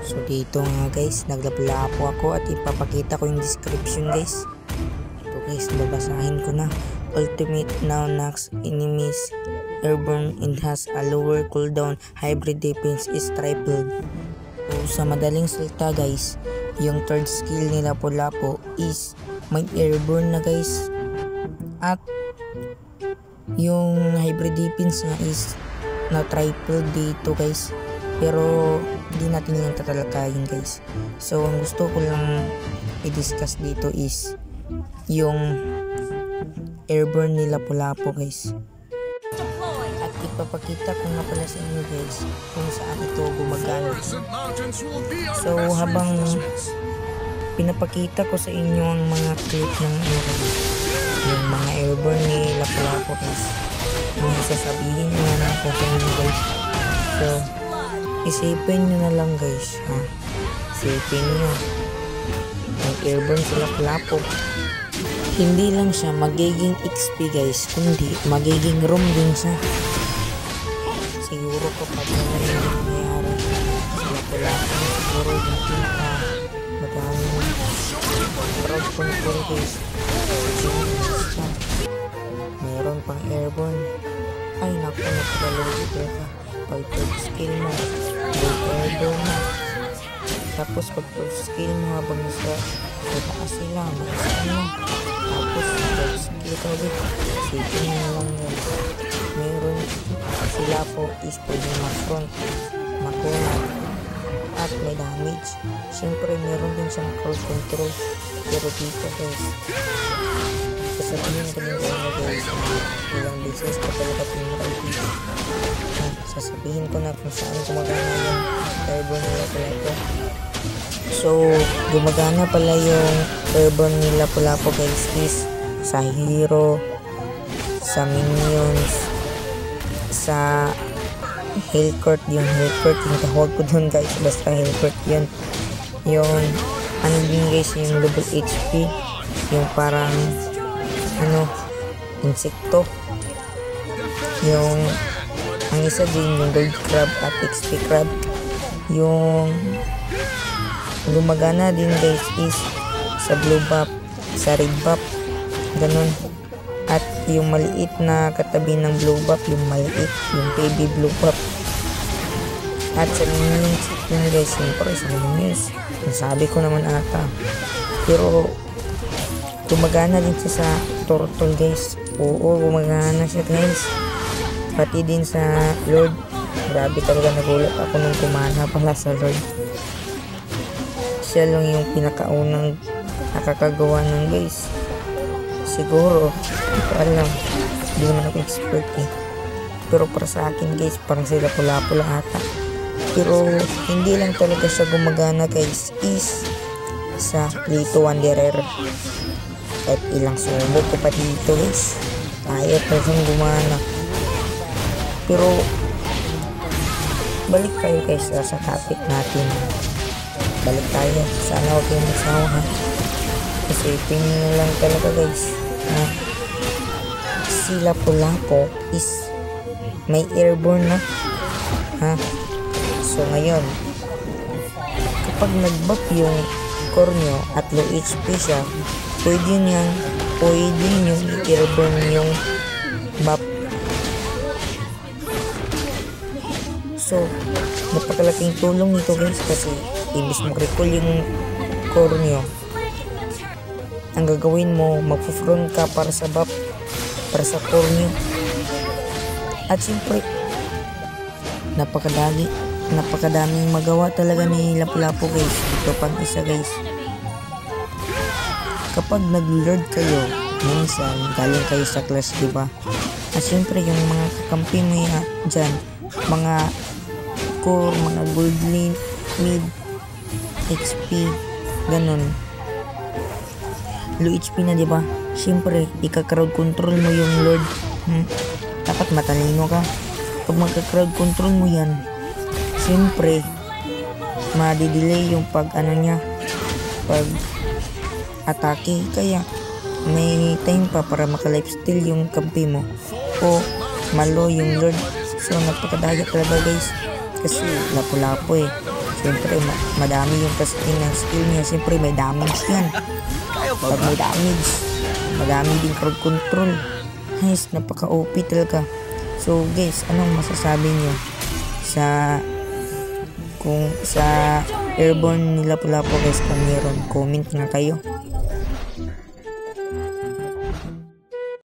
So dito nga guys, naglaplapo ako at ipapakita ko yung description guys. Ito guys, babasahin ko na. Ultimate now knocks enemies airborne and has a lower cooldown. Hybrid defense is tripled. So sa madaling salita guys, yung third skill ni Lapu-Lapu is may airborne na guys. At yung hybrid defense niya is na tripled dito guys. Pero hindi natin yan tatalakayin guys. So ang gusto ko lang i-discuss dito is yung airborne ni Lapu-Lapu guys. At ipapakita ko nga pala sa inyo guys kung saan ito gumagana. So habang pinapakita ko sa inyo ang mga clip ng yung mga airborne ni Lapu-Lapu guys, may sasabihin nyo na ako sa inyo guys. So isipin nyo na lang guys, ha? Isipin nyo, ang airborne si Lapu-Lapu, hindi lang siya magiging XP guys, kundi magiging roam din siya. Siguro kapag naman yung nangyayari si Lapu-Lapu, siguro yung pinaka madaming proud control guys. Mayroon pang airborne. Ay naku, napakalugi ka. Pag third skill mo, airborne na. Tapos pag third skill mo habang nasa taas sila, mag-saan mo. Tapos third skill ka ulit. Sige mo lang yun. Meron sila po is pwede mag-front, makunat, at may damage. Siyempre meron din siyang crowd control. Pero dito guys, sasabihin ko din sa inyo guys, ilang beses ko talaga pinag-ID. Sasabihin ko na kung saan gumagana yung airborne ni Lapu-Lapu. So gumagana pala yung airborne ni Lapu-Lapu guys is sa hero, sa minions, sa Hellcourt. Yung Hellcourt yung tawag ko dun guys, basta Hellcourt yun. Yung ano din guys, yung double HP, yung parang insekto. Yung ang isa din yung gold crab at XP crab. Yung gumagana din guys is sa blue buff, sa red buff, ganun. At yung maliit na katabi ng blue buff, yung maliit, yung baby blue buff. At sa minions yun guys, siyempre sa minions, nasabi ko naman ata. Pero gumagana din siya sa turtle guys. Oo, gumagana siya guys. Pati din sa Lord. Grabe talaga, nagulat ako nung kumana pala sa Lord. Siya lang yung pinakaunang nakakagawa ng guys. Siguro, hindi ko alam. Hindi naman ako expert eh. Pero para sa akin guys, parang sila Lapu-Lapu lang ata. Pero hindi lang talaga siya gumagana guys, is sa Lito Wanderer. At ilang sumbo ko pa dito guys, ayaw pa siyang gumana. Pero balik tayo guys sa topic natin. Balik tayo, sana huwag kayong magsawa ha. Kasi tingin lang talaga guys, si Lapu-Lapu is may airborne na ha. So ngayon, kapag nag-buff yung Corneo at low HP siya, pwede nyo i-airborne yung buff. So napakalaking tulong nito guys, kasi ibis mag-recall yung Corneo, ang gagawin mo, mag-front ka para sa buff, para sa Corneo. At siyempre napakadaming magawa talaga ni Lapu-Lapu guys. Ito pang isa guys, kapag nag-lord kayo, minsan galing kayo sa class, diba? At syempre yung mga kakampi mo dyan, mga core, mga gold lane, mid, XP, ganun, low HP na, diba? Syempre ika-crowd control mo yung lord. Dapat matalino ka. Pag magka-crowd control mo yan, siyempre madidelay yung pag atake, kaya may time pa para maka-lifesteal yung kampi mo o malo yung lord. So napakadaya talaga guys, kasi Lapu-Lapu Siyempre, madami yung casting ng skill niya. Siyempre, may damage yan. Pag may damage, madami din crowd control. Guys, napaka-OP talaga. So guys, anong masasabi niyo sa airborne ni Lapu-Lapu guys? Kung meron, comment nga kayo.